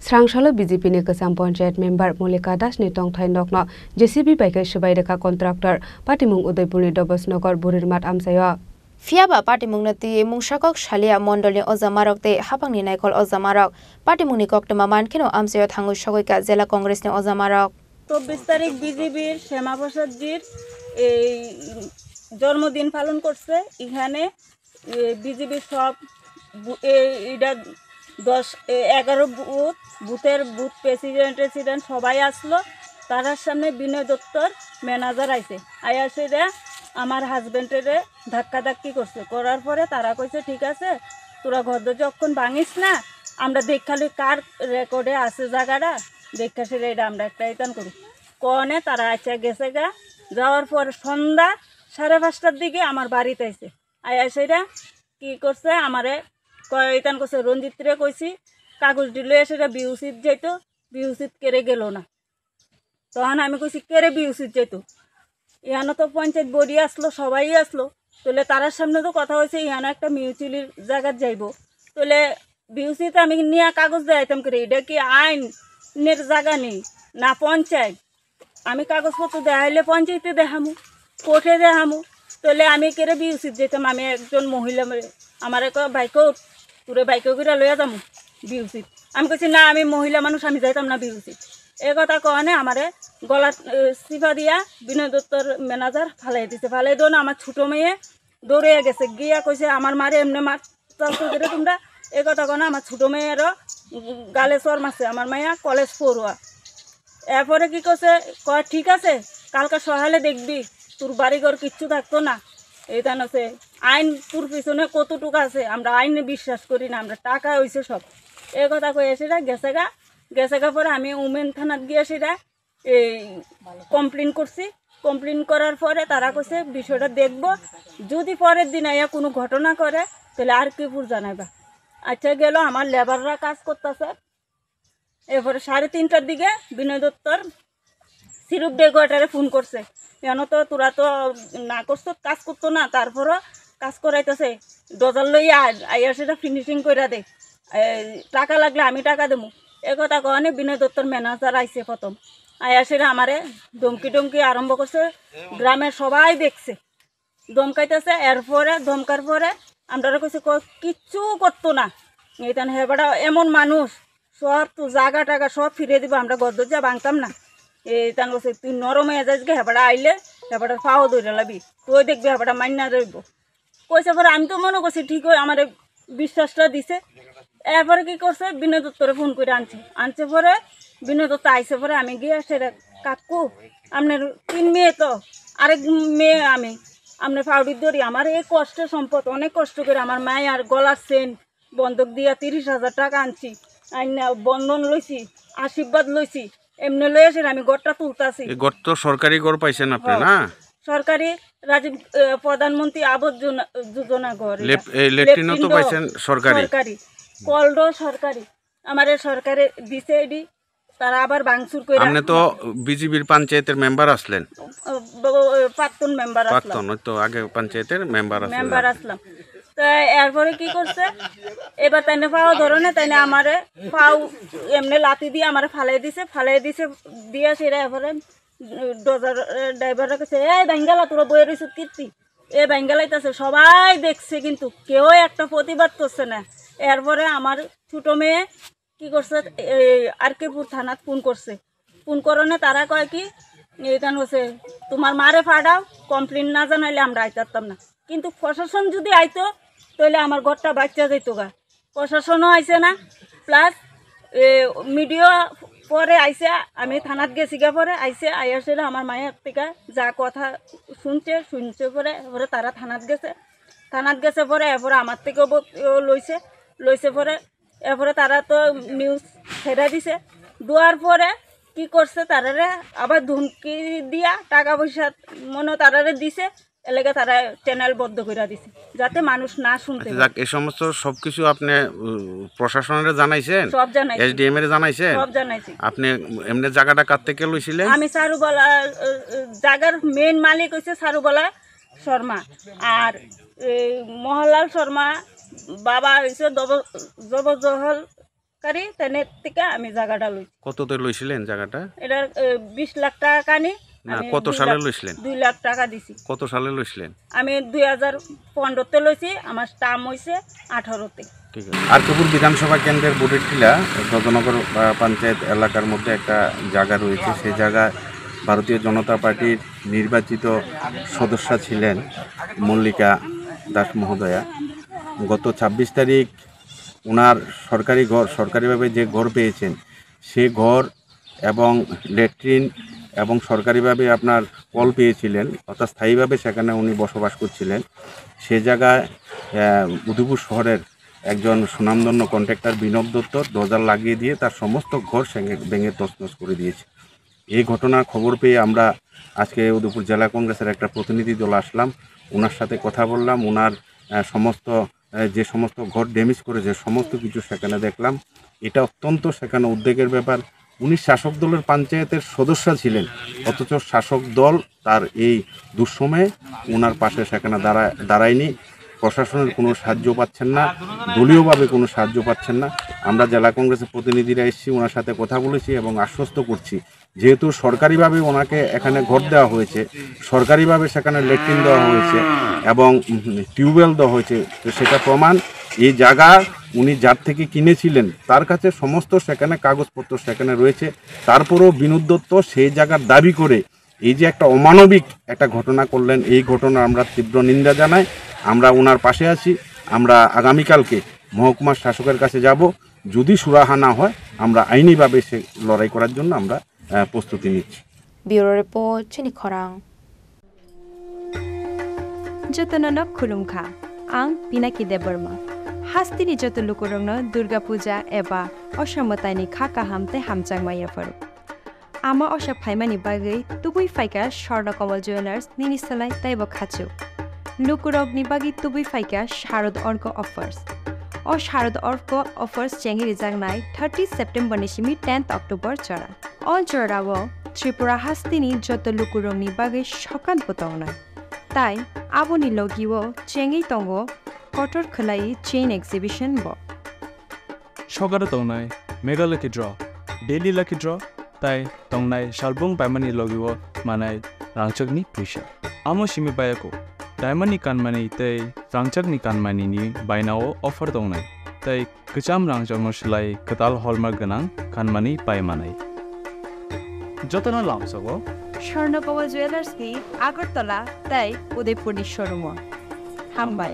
Srangsalo BJP ni Kesam Panchayat member Mulika Das ni tongthai nokno JCB baikai subai reka kontraktor Patimung Udaipur ni Dobosnagar Burirmat amsayo. Fiaba Patimung nati mungsakok shalia mondoli ozamarok te hapangni naikol ozamarok Patimung ni koktema mankino amsayo thangu shogoika jela congress ni ozamarok 24 তারিখ বিজেপির শ্যামা প্রসাদজির এই জন্মদিন পালন করছে এখানে বিজেপির সব এটা 11 বুথের বুথ প্রেসিডেন্ট সবাই আসলো তার সামনে বিনয় দত্তর ম্যানেজার আইছে আয়াসেরা আমার হাজবেন্ডের ধাক্কাধাক্কি করছে করার পরে তারা কইছে ঠিক আছে তোরা ঘর যখন ভাঙিস না আমরা দেখালি কার রেকর্ডে আছে জায়গাটা দেখা সেটা এটা আমরা একটা ইতান করি কনে তারা আচ্ছা গেছে গা যাওয়ার পর সন্ধ্যা 5:30টার দিকে আমার বাড়িতে আইছে আয়া সেটা কি করছে আমারে ইতান করছে রঞ্জিতরে কইছি কাগজ দিলে সেটা বিউসিত যাইতো বিউসিত কেড়ে গেল না তখন আমি কইছি কেড়ে বিউসিত যাইতো ইহানো তো পঞ্চায়েত বডি আসলো সবাই আসলো তাহলে তার সামনে তো কথা হয়েছে ইহানো একটা মিউচুয়ালির জায়গায় যাইবো তাহলে বিউসিতে আমি নিয়ে কাগজ দেখাইতাম করে এটা কি আইনের জায়গা নেই না পঞ্চায়েত আমি কাগজপত্র দেখাইলে পঞ্চায়েতে দেখামু কোর্টে দেখামু তাহলে আমি কেড়ে বিউসিত যেতাম আমি একজন মহিলা আমার এক বাইকও পুরো বাইকে করে লইয়া যামু বিউসিত আমি কইছি না আমি মহিলা মানুষ আমি যাইতাম না বিউসিত এই কথা কনে আমারে গলা সিফা দিয়া বিনয় দত্তর ম্যানেজার ফালাই দিছে ফালাই দো না আমার ছোটো মেয়ে দৌড়ে গেছে গিয়া কইছে আমার মারে এমনি মারতে ধরে তোমরা এই কথা কনে আমার ছোটো মেয়েরও গালে চর মারছে আমার মাইয়া কলেজ পড়ুয়া এরপরে কি করছে কয় ঠিক আছে কালকে সকালে দেখবি তোর বাড়িঘর কিচ্ছু থাকতো না এইটা আছে আইন তোর পিছনে কতটুকু আছে আমরা আইনে বিশ্বাস করি না আমরা টাকা হয়েছে সব এই কথা কয়ে সেটা গেছে গা পরে আমি উমেন থানাত গিয়ে সেটা এই কমপ্লেন করছি কমপ্লেন করার পরে তারা কইছে বিষয়টা দেখবো যদি পরের দিন আইয়া কোনো ঘটনা করে তাহলে আর কি পুর জানাইবা আচ্ছা গেল আমার লেবাররা কাজ করতেছে এরপরে 3:30টার দিকে বিনয় দত্তর সিরুপ ডেকোয়াটারে ফোন করছে কেন তো তোরা তো না করছো কাজ করতো না তারপরও কাজ করাইতেছে ডজার লইয়া আইয়া সেটা ফিনিশিং করে দে টাকা লাগলে আমি টাকা দেবো এ কথা কনে বিনয় দত্তর ম্যানেজার আইছে প্রথম আইয়া সেটা আমারে ধমকি আরম্ভ করছে গ্রামের সবাই দেখছে ধমকাইতেছে এরপরে ধমকার পরে আমরা কইছে কিচ্ছু করতো না এইখানে হেবাটা এমন মানুষ সব তো জায়গা টাকা সব ফিরে দিব আমরা গদ্দরজা ভাঙতাম না এই তান কইছে তুই নরম হয়ে যাস গে হেবাটা আইলে হেবাটার পাও ধরে লাবি তুই দেখবি হেবাটা মাইনা রইব কইছে পরে আমি তো মনে করছি ঠিক হয় আমার বিশ্বাসটা দিছে এরপরে কি করছে বিনয় দত্তরে ফোন করে আনছে পরে বিনয় দত্ত আইসে পরে আমি গিয়ে সেটা কাকু আপনার 3 মেয়ে তো আরেক মেয়ে আমি আপনার ফাউডির ধরি আমার এই কষ্টের সম্পদ অনেক কষ্ট করে আমার মায়ের আর গলার চেন বন্ধক দিয়া 30,000 টাকা আনছি আইনা বন্ধন লইছি আশীর্বাদ লইছি এমনি লই আসেন আমি ঘরটা তুলতাছি ঘর তো সরকারি ঘর পাইছেন আপনি না সরকারি রাজীব প্রধানমন্ত্রী আবাস যোজনা ঘর লেট্রিনও তো পাইছেন সরকারি কলডো সরকারি আমারে সরকারে দিছে এডি তারা আবার ভাঙচুর করে আপনি তো বিজেপির পঞ্চায়েতের মেম্বার আসলেন প্রাক্তন মেম্বার প্রাক্তন তো আগে পঞ্চায়েতের মেম্বার আসলাম তো এরপরে কি করছে এবার তাইনে পাও ধরনে তাইনে আমারে পাও এমনি লাতি দিয়ে আমারে ফালাই দিছে দিয়া সেটা এরপরে ডজার ড্রাইভাররা কাছে এই বেঙ্গালা তোরা বইয়ের রইছ কীর্তি এ বেঙ্গালাইতেছে সবাই দেখছে কিন্তু কেউ একটা প্রতিবাদ করছে না এরপরে আমার ছোটো মেয়ে কি করছে আরকেপুর থানাত ফোন করনে তারা কয় কি এইখান হচ্ছে তোমার মারে ফাড়াও কমপ্লেন না জানাইলে আমরা আইতাম না কিন্তু প্রশাসন যদি আইতো তাহলে আমার ঘরটা বাচ্চা যেত গা প্রশাসনও আইছে না প্লাস মিডিয়া পরে আইসে আমি থানাত গেছি গা পরে আইসে আইসে আমার মায়ের থেকে যা কথা শুনছে পরে তারা থানাত গেছে পরে এরপরে আমার থেকেও লইছে পরে এরপরে তারা তো নিউজ ছেড়ে দিছে দেওয়ার পরে কি করছে তারারে আবার ধমকি দিয়া টাকা পয়সা মনে তারারে দিছে এলাকা তারা চ্যানেল বন্ধ করে দিছে যাতে মানুষ না শুনতে এই সমস্ত সবকিছু আপনি প্রশাসনের জানাইছেন সব জানাইছি এসডিএম এর জানাইছেন সব জানাইছি আপনি এমনি জায়গাটা কার থেকে লইছিলেন আমি সারুবালা জায়গার মেইন মালিক হইছে সারুবালা শর্মা আর মহলাল শর্মা বাবা হইছে জবজহল সরকারি তেনের থেকে আমি জায়গাটা লইছি। কততে লইছিলেন জায়গাটা? এটার 20 লাখ টাকা কানি। না, কত সালে লইছিলেন? 2 লাখ টাকা দিছি। কত সালে লইছিলেন? আমি 2015-তে লইছি, আমার টার্ম হইছে 18-তে। ঠিক আছে। আরকাপুর বিধানসভা কেন্দ্রের বুটের টিলা গজনগর পঞ্চায়েত এলাকার মধ্যে একটা জায়গা রয়েছে। সেই জায়গায় ভারতীয় জনতা পার্টির নির্বাচিত সদস্য ছিলেন মল্লিকা দাস মহোদয়া। গত 26 তারিখ ওনার সরকারি ঘর, সরকারিভাবে যে ঘর পেয়েছেন সে ঘর এবং ল্যাট্রিন এবং সরকারিভাবে আপনার কল পেয়েছিলেন, অর্থাৎ স্থায়ীভাবে সেখানে উনি বসবাস করছিলেন। সে জায়গায় উদয়পুর শহরের একজন সুনামধন্য কন্ট্রাক্টর বিনোদ দত্ত দরজা লাগিয়ে দিয়ে তার সমস্ত ঘর ভেঙে তছনছ করে দিয়েছে। এই ঘটনার খবর পেয়ে আমরা আজকে উদয়পুর জেলা কংগ্রেসের একটা প্রতিনিধি দল আসলাম, ওনার সাথে কথা বললাম। ওনার যে সমস্ত ঘর ড্যামেজ করেছে সমস্ত কিছু সেখানে দেখলাম। এটা অত্যন্ত সেখানে উদ্বেগের ব্যাপার। উনি শাসক দলের পঞ্চায়েতের সদস্য ছিলেন, অথচ শাসক দল তার এই দুঃসময়ে ওনার পাশে সেখানে দাঁড়ায়নি। প্রশাসনের কোনো সাহায্য পাচ্ছেন না, দলীয়ভাবে কোনো সাহায্য পাচ্ছেন না। আমরা জেলা কংগ্রেসের প্রতিনিধিরা এসেছি, ওনার সাথে কথা বলেছি এবং আশ্বস্ত করছি, যেহেতু সরকারিভাবে ওনাকে এখানে ঘর দেওয়া হয়েছে, সরকারিভাবে সেখানে ল্যাট্রিন দেওয়া হয়েছে এবং টিউবওয়েল দেওয়া হয়েছে, তো সেটা প্রমাণ এই জায়গা উনি যার থেকে কিনেছিলেন তার কাছে সমস্ত সেখানে কাগজপত্র সেখানে রয়েছে। তারপরেও বিনোদ দত্ত সেই জায়গার দাবি করে এই যে একটা অমানবিক একটা ঘটনা করলেন, এই ঘটনা আমরা তীব্র নিন্দা জানাই। আমরা ওনার পাশে আছি। আমরা আগামীকালকে মহকুমার শাসকের কাছে যাব। যদি সুরাহা না হয় আমরা আইনিভাবে সে লড়াই করার জন্য আমরা প্রস্তুতি নিচ্ছি। ব্যুরো রিপোর্ট চিনি খরাং। जतनन खुलुमखा आं पिनाकी देबर्मा हास्तिनि जत लुकुरंनो दुर्गा पूजा एबा असमतानि खाका हामते हामचांगमाया फरु आमा अशा फाइमानि बागै तुबुई फाइका स्वर्ण कमल ज्वेलार्स निनिसलाय ताइबो खाचु लुकुरगनि बागै तुबुई फाइका शारद अर्क अफर्स ओ शारद अर्क अफर्स चेंगिरि जांगनाय 30 सेप्टेम्बर निसिमि 10 अक्टोबर चरा अल चरावो त्रिपुरा हास्तिनि जत लुकुरंनि बागै सकान पतावनाय ताई आबोनि लगिवो चेंगि तंगो कटर खलाई चेन एक्सिबिशन बो सगारो तंगनाय mega lucky draw daily lucky draw ताई तंगनाय शालबुंग बायमानि लगिवो मानाय रांचकनि फैसा आमो सिमि बायको डायमंडनि कानमानि तै रांचकनि कानमानिनि बायनाव अफर तंगनाय तै गोजाम रांचकनो सोलाय कताल हलमार्क गोनां कानमानि बायमानाय जतन लामसगो स्वर्णकमल ज्वेलार्सनि आगरतला ताई उदयपुरनि शोरूम हामबाय।